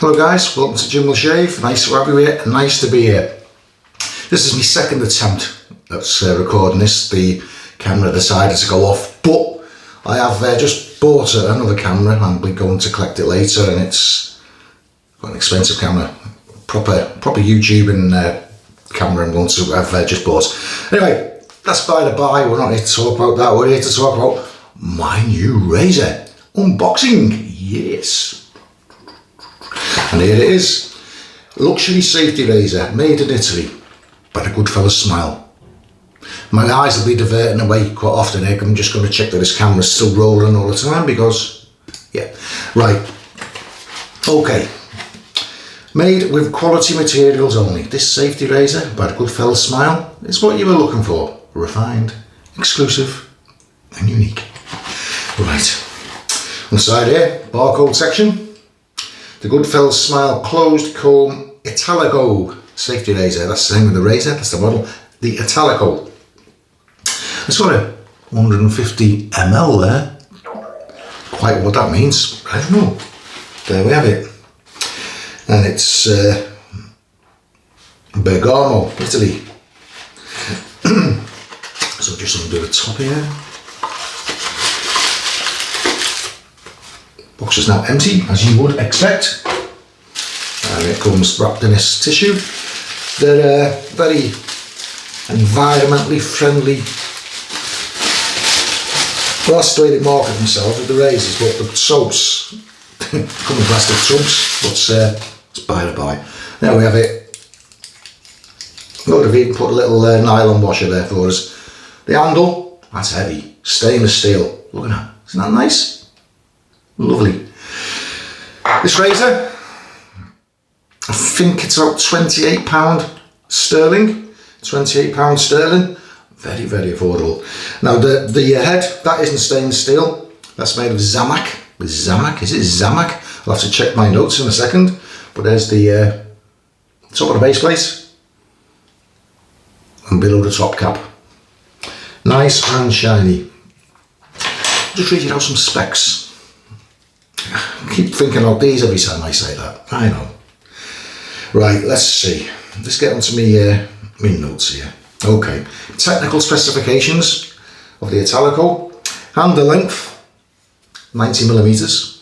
Hello guys, welcome to Jim Will Shave. Nice to have you here, nice to be here. This is my second attempt at recording this. The camera decided to go off, but I have just bought another camera. I'm going to collect it later, and it's got an expensive camera, proper YouTubing camera I'm going to have just bought. Anyway, that's by the by. We're not here to talk about that. We're here to talk about my new razor unboxing. Yes. And here it is, luxury safety razor made in Italy by the Goodfellas smile. My eyes will be diverting away quite often here. I'm just going to check that this camera's still rolling all the time because, yeah, right. Okay, made with quality materials only. This safety razor by the Goodfellas smile is what you were looking for. Refined, exclusive and unique. Right, on the side here, barcode section. The Goodfellas Smile Closed Comb Italico safety razor. That's the name of the razor, that's the model. The Italico. It's got a 150 ml there. Quite what that means, I don't know. There we have it. And it's Bergamo, Italy. So just undo the top here. Box is now empty, as you would expect, and it comes wrapped in this tissue. They're very environmentally friendly. Well, that's the way they market themselves with the razors, but the soaps come in plastic tubs, but it's by the by. There we have it. Look, they've even put a little nylon washer there for us. The handle, that's heavy, stainless steel. Look at that, isn't that nice? Lovely. This razor, I think it's about £28 sterling. £28 sterling. Very, very affordable. Now the head, that isn't stainless steel. That's made of Zamac. Zamac, is it Zamac? I'll have to check my notes in a second. But there's the top of the base plate and below the top cap. Nice and shiny. Just read you out some specs. I keep thinking about these every time I say that. I know. Right, let's see. Let's get onto me notes here. Okay. Technical specifications of the Italico. Handle length, 90mm.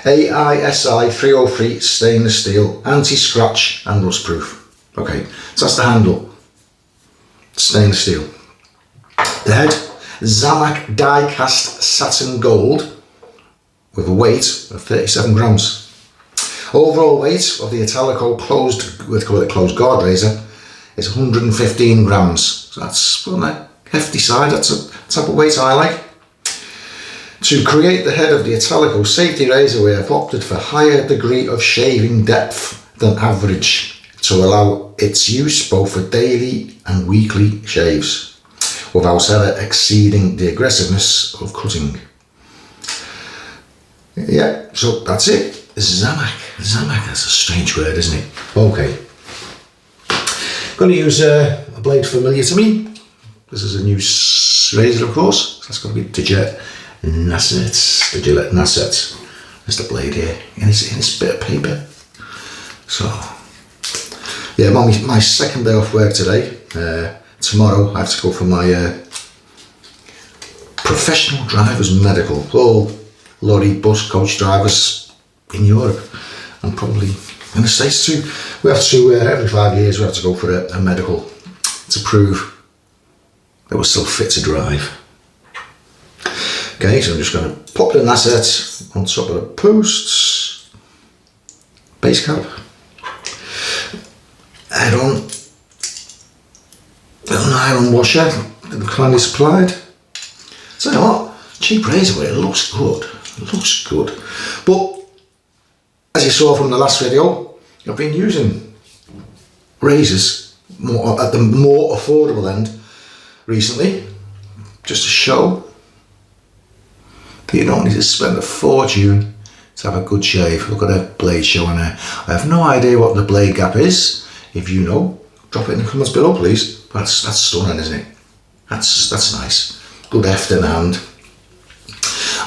AISI 303 stainless steel, anti-scratch and rust proof. Okay, so that's the handle. Stainless steel. The head, Zamac die cast satin gold, with a weight of 37 grams. Overall weight of the Italico closed guard razor is 115 grams. So that's on the hefty side. That's a type of weight I like. To create the head of the Italico safety razor, we have opted for higher degree of shaving depth than average to allow its use both for daily and weekly shaves, without ever exceeding the aggressiveness of cutting. Yeah, so that's it. Zamac. Zamac, that's a strange word, isn't it? Okay. Going to use a blade familiar to me. This is a new razor, of course. That's going to be the Gillette Nasset. The Gillette Nasset. There's the blade here in this bit of paper. So, yeah, I'm on my second day off work today. Tomorrow I have to go for my professional driver's medical. All lorry, bus, coach drivers in Europe and probably in the States too. We have to, every 5 years we have to go for a medical to prove that we're still fit to drive. Okay, so I'm just going to pop the Nasset on top of the posts, base cap, head on, little nylon washer that the kindly supplied. So you know what, cheap razor, but it looks good. It looks good. But as you saw from the last video, I've been using razors at the more affordable end recently, just to show that you don't need to spend a fortune to have a good shave. Look at the blade showing there. I have no idea what the blade gap is. If you know, drop it in the comments below, please. That's stunning, isn't it? That's nice. Good heft in the hand.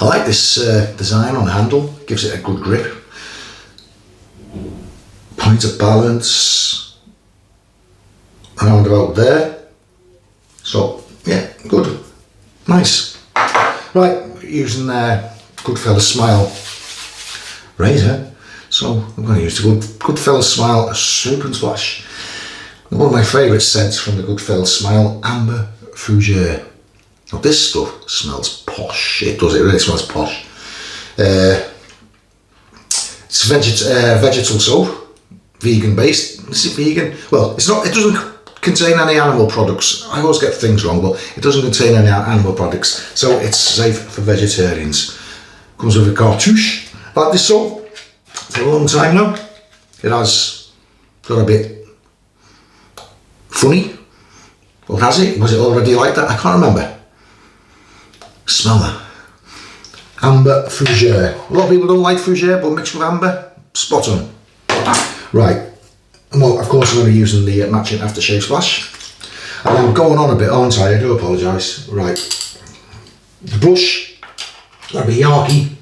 I like this design on the handle, gives it a good grip. point of balance around about there. So yeah, good, nice. Right, using Goodfellas Smile razor. So I'm going to use the Goodfellas Smile Soap and Splash. One of my favourite scents from the Goodfellas Smile, Amber Fougere. Now this stuff smells posh. It does, it really smells posh. It's vegetal soap, vegan based. Is it vegan? Well, it's not. It doesn't contain any animal products. I always get things wrong, but it doesn't contain any animal products, so it's safe for vegetarians. Comes with a cartouche. I've had this soap for a long time now. It has got a bit funny. Or has it? Was it already like that? I can't remember. Smell that. Amber Fougere. A lot of people don't like Fougere, but mixed with amber, spot on. Right. Well, of course I'm going to be using the matching aftershave splash. And I'm going on a bit, aren't I? I do apologise. Right. The brush, going to be Yarky.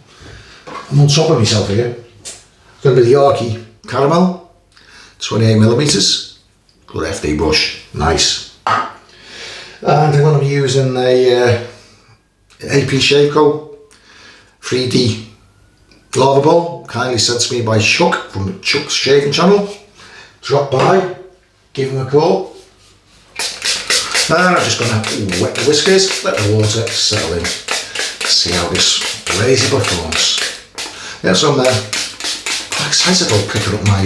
I'm on top of myself here. It's going to be the Yarky Caramel, 28mm. Good FD brush, nice. And I'm going to be using a AP Shaveco 3D lava ball, kindly sent to me by Chuck from Chuck's Shaving Channel. Drop by, give him a call. And I'm just going to wet the whiskers, let the water settle in, see how this razor performs. Yeah, so I'm quite excited about picking up my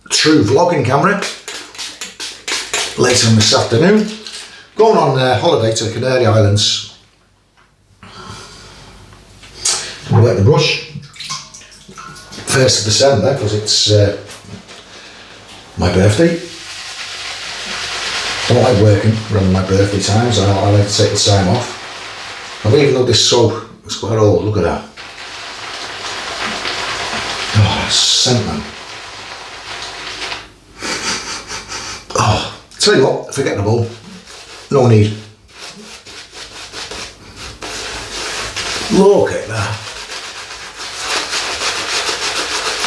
true vlogging camera later on this afternoon. Going on holiday to the Canary Islands. I'll wet the brush 1st of December because it's my birthday. I don't like working around my birthday times. I like to take the time off. And even though this soap is quite old, look at that. Oh, scent, man. Oh, tell you what, forget the bowl. No need. Look at that.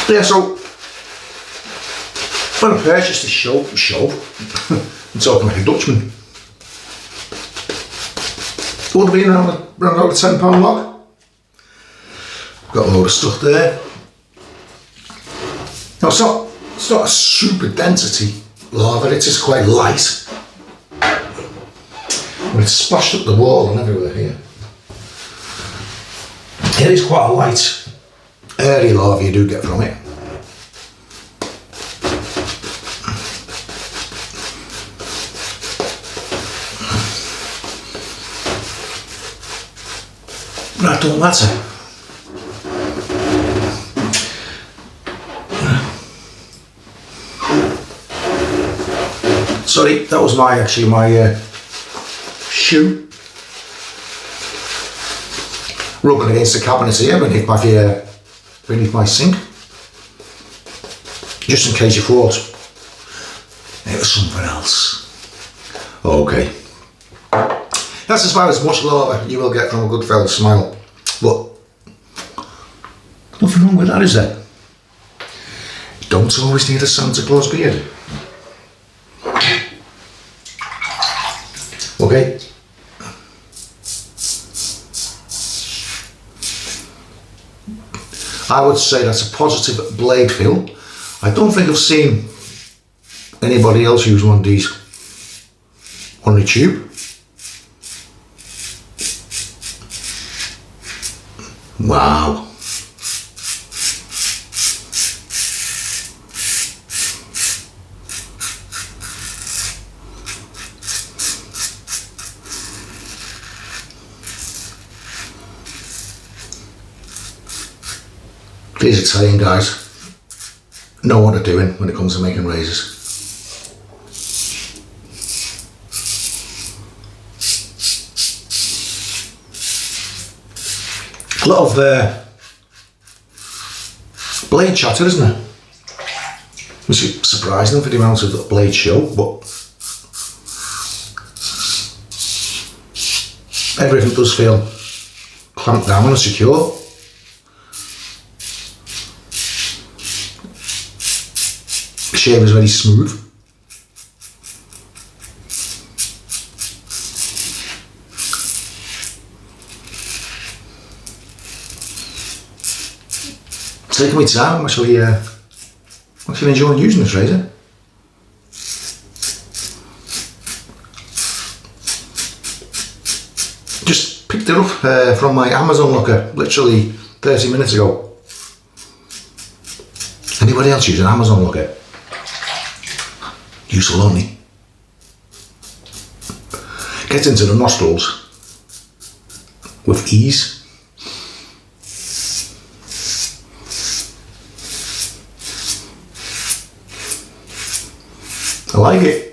Yeah, so when I purchased this soap, I'm talking like a Dutchman. It would have been around about a £10 log. Got a load of stuff there. Now it's not a super density lava, it is quite light. But it's splashed up the wall and everywhere here. It is quite a light, airy lava you do get from it. But it don't matter. Sorry, that was my shoe rubbing against the cabinet here beneath my sink. Just in case you thought it was something else. Okay. That's as far as much lava you will get from a Goodfellas Smile. But nothing wrong with that, is there? Don't always need a Santa Claus beard. Okay. I would say that's a positive blade feel. I don't think I've seen anybody else use one of these on the tube. Wow. These Italian guys know what they're doing when it comes to making razors. A lot of blade chatter, isn't it? Which is surprising for the amount of blade show, but everything does feel clamped down and secure. shave is very smooth. Taking my time, I'm actually enjoying using this razor. Just picked it up from my Amazon locker literally 30 minutes ago. Anybody else use an Amazon locker? Useful only. Get into the nostrils with ease. I like it.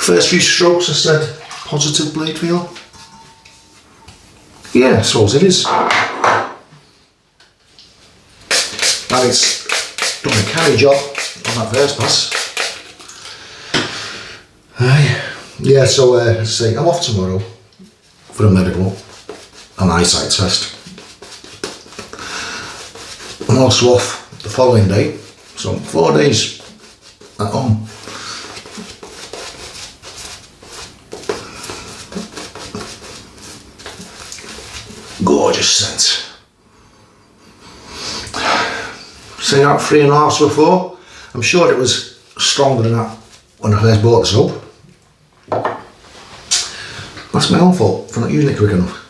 First few strokes I said positive blade feel. Yeah, I suppose it is. And it's done a carry job on that first pass. Aye. Yeah, so say I'm off tomorrow for a medical and eyesight test. I'm also off the following day, so 4 days at home. Gorgeous scent. Say that 3.5 before. I'm sure it was stronger than that when I first bought the soap. That's my own fault for not using it quick enough.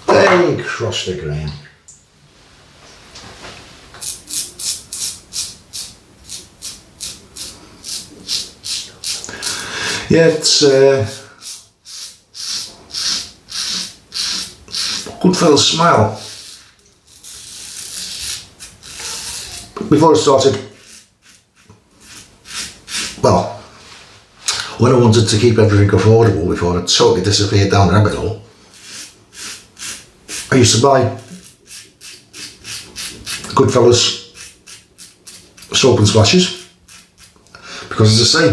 Hey, cross the grain. Yeah, it's Goodfellas smile. Before I started, well, when I wanted to keep everything affordable before I totally disappeared down the rabbit hole, I used to buy Goodfellas soap and splashes because, as I say,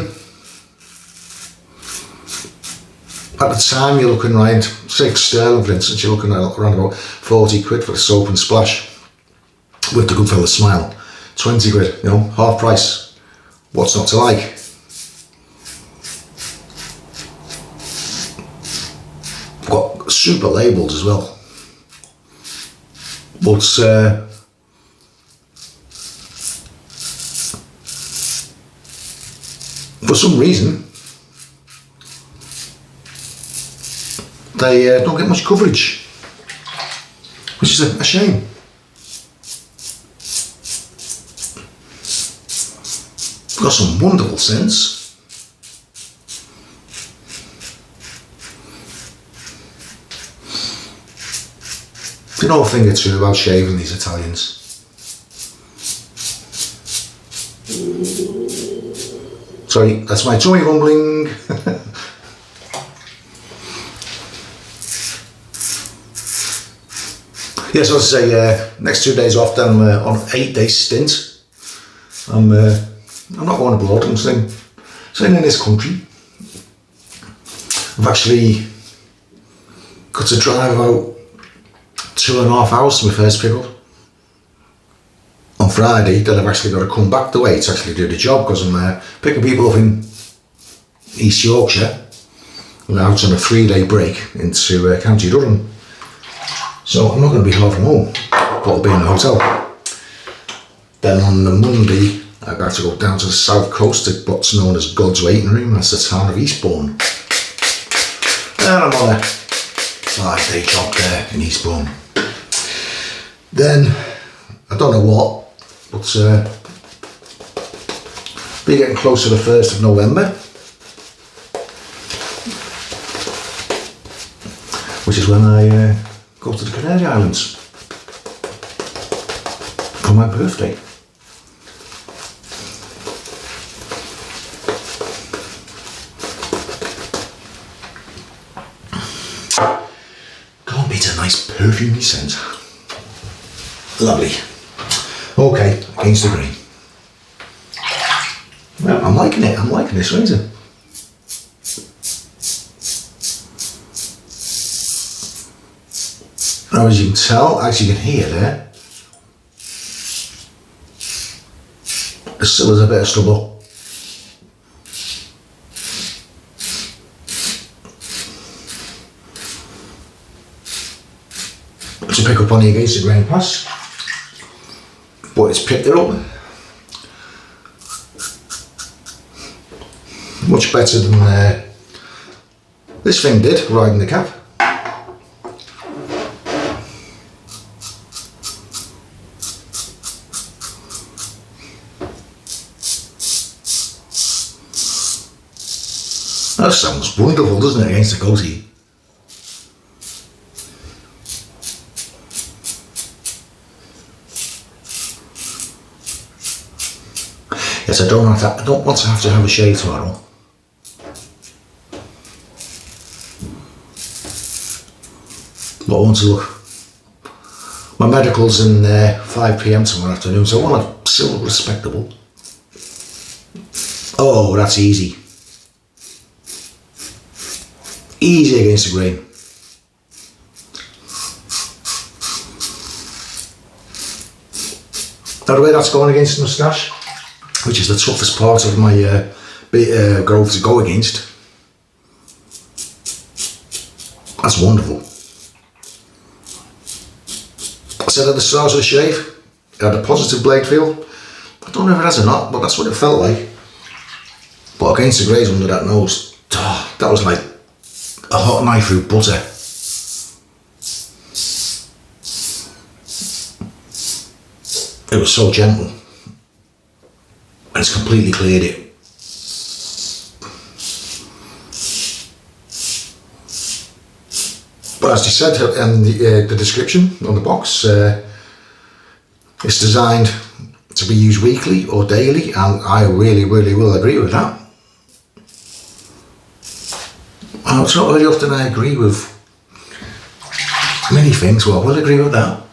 at the time you're looking around, say sterling for instance, you're looking at around about 40 quid for a soap and splash with the Goodfellas smile. 20 quid, you know, half price. What's not to like? Got super labels as well. But for some reason they don't get much coverage, which is a shame. Got some wonderful scents. You know a thing or two about shaving, these Italians. Sorry, that's my tummy rumbling. Yes, as I say, next 2 days off, then I'm on an 8-day stint. I'm not going abroad, I'm staying in this country. I've actually got to drive about 2.5 hours to my first pickup on Friday. Then I've actually got to come back the way to actually do the job because I'm picking people up in East Yorkshire. I'm out on a 3-day break into County Durham. So I'm not going to be far from home, but I'll be in a hotel. Then on the Monday, I've got to go down to the south coast to what's known as God's Waiting Room. That's the town of Eastbourne. And I'm on a 5-day job there in Eastbourne. Then, I don't know what, but be getting close to the 1st of November, which is when I go to the Canary Islands for my birthday. God, it's a nice perfumey scent. Lovely. Okay, against the grain. I'm liking it. I'm liking this razor. Now, as you can tell, as you can hear there, there's still a bit of stubble. To pick up on the against the grain pass, but it's picked it up much better than this thing did riding the cab. That sounds wonderful, doesn't it, against the goatee? Yes, I don't want to have a shave tomorrow. But I want to look. My medical's in 5 PM tomorrow afternoon, so I want to still look respectable. Oh, that's easy. Easy against the grain. Now the way that's going against the moustache, which is the toughest part of my growth to go against, that's wonderful. I said at the start of the shave, it had a positive blade feel. I don't know if it has or not, but that's what it felt like. But against the graze under that nose, that was like a hot knife through butter. It was so gentle, and it's completely cleared it. But as you said in the description on the box, it's designed to be used weekly or daily, and I really will agree with that. Well, it's not very often I agree with many things, but I will agree with that.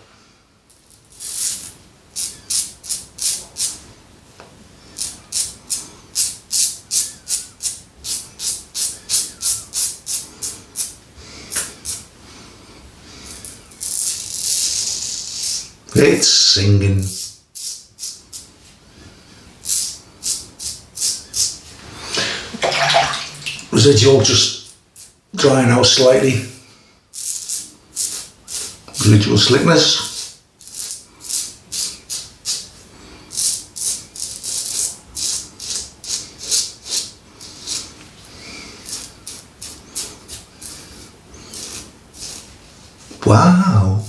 It's singing. Residual just drying out slightly. Residual slickness. Wow.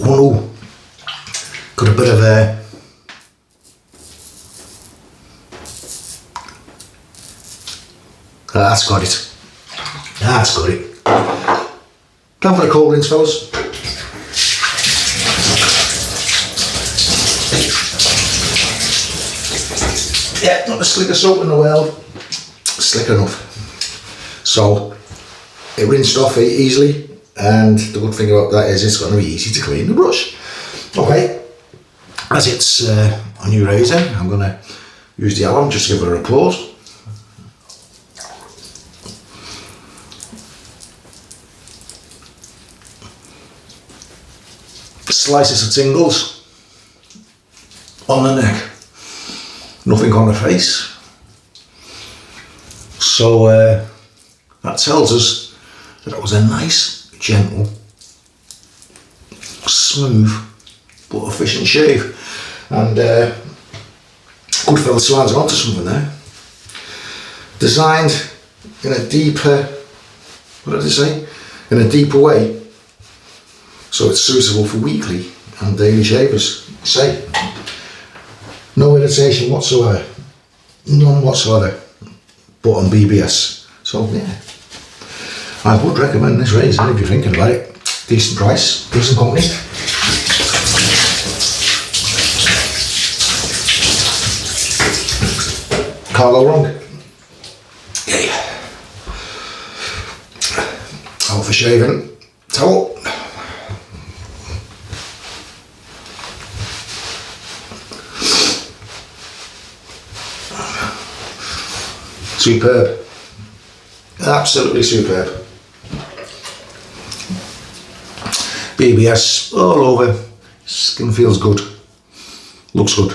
Oh, got a bit of that's got it. That's got it. Time for the cold rinse, fellas. Yeah, not the slickest soap in the world. Slick enough. So it rinsed off easily. And the good thing about that is it's going to be easy to clean the brush. Okay, as it's a new razor, I'm going to use the alum, just to give it a applause. Slices of tingles on the neck, nothing on the face. So that tells us that it was a nice, gentle, smooth but efficient shave, and Goodfellas slides onto something there. Designed in a deeper, what did they say? In a deeper way, so it's suitable for weekly and daily shavers. Say, no irritation whatsoever, none whatsoever, but on BBS. So yeah. I would recommend this razor if you're thinking about it. Decent price, decent company. Can't go wrong. Okay. Out for shaving. Towel. Superb. Absolutely superb. BBS all over. Skin feels good. Looks good.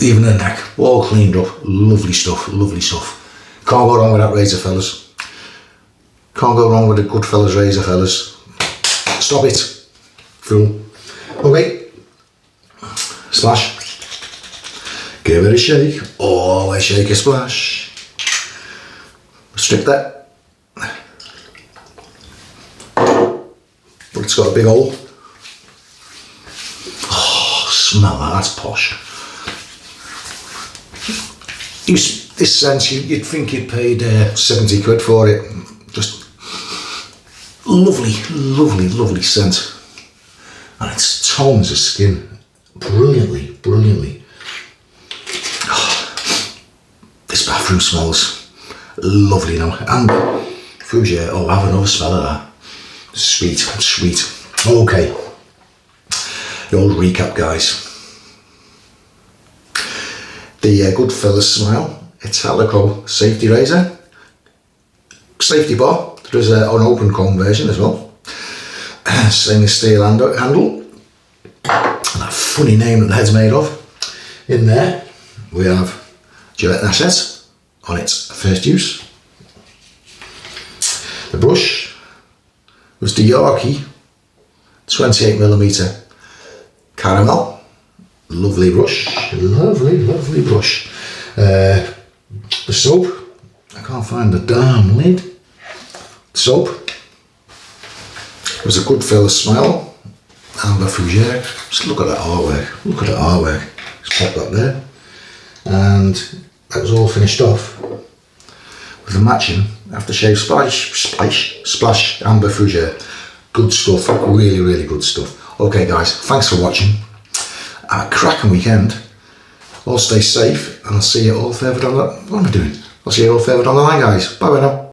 Even the neck, all cleaned up. Lovely stuff, lovely stuff. Can't go wrong with that razor, fellas. Can't go wrong with the Goodfellas razor, fellas. Stop it. Fool. Okay. Splash. Give it a shake. Always shake a splash. Strip that. But it's got a big hole. Oh, smell that, that's posh. This scent, you'd think you'd paid 70 quid for it. Just lovely, lovely, lovely scent. And it tones the skin brilliantly, brilliantly. Oh, this bathroom smells lovely now. And Fougere, oh, have another smell of that. Sweet, sweet. Okay. The old recap, guys. The Goodfellas Smile Italico safety razor. Safety bar. There's an open comb version as well. Stainless steel handle. And that funny name that the head's made of. In there we have Gillette Nashet on its first use. The brush was the Yorkie 28mm caramel. Lovely brush, lovely, lovely brush. The soap, I can't find the damn lid. Soap was a Goodfellas Smile and a Fougere. Just look at that artwork, look at that artwork. Just pop that there. And that was all finished off with a matching aftershave splash amber Fougere. Good stuff, really, really good stuff. Okay guys, thanks for watching. Have a cracking weekend. All stay safe and I'll see you all further down the line. What am I doing? I'll see you all further down the line, guys. Bye bye now.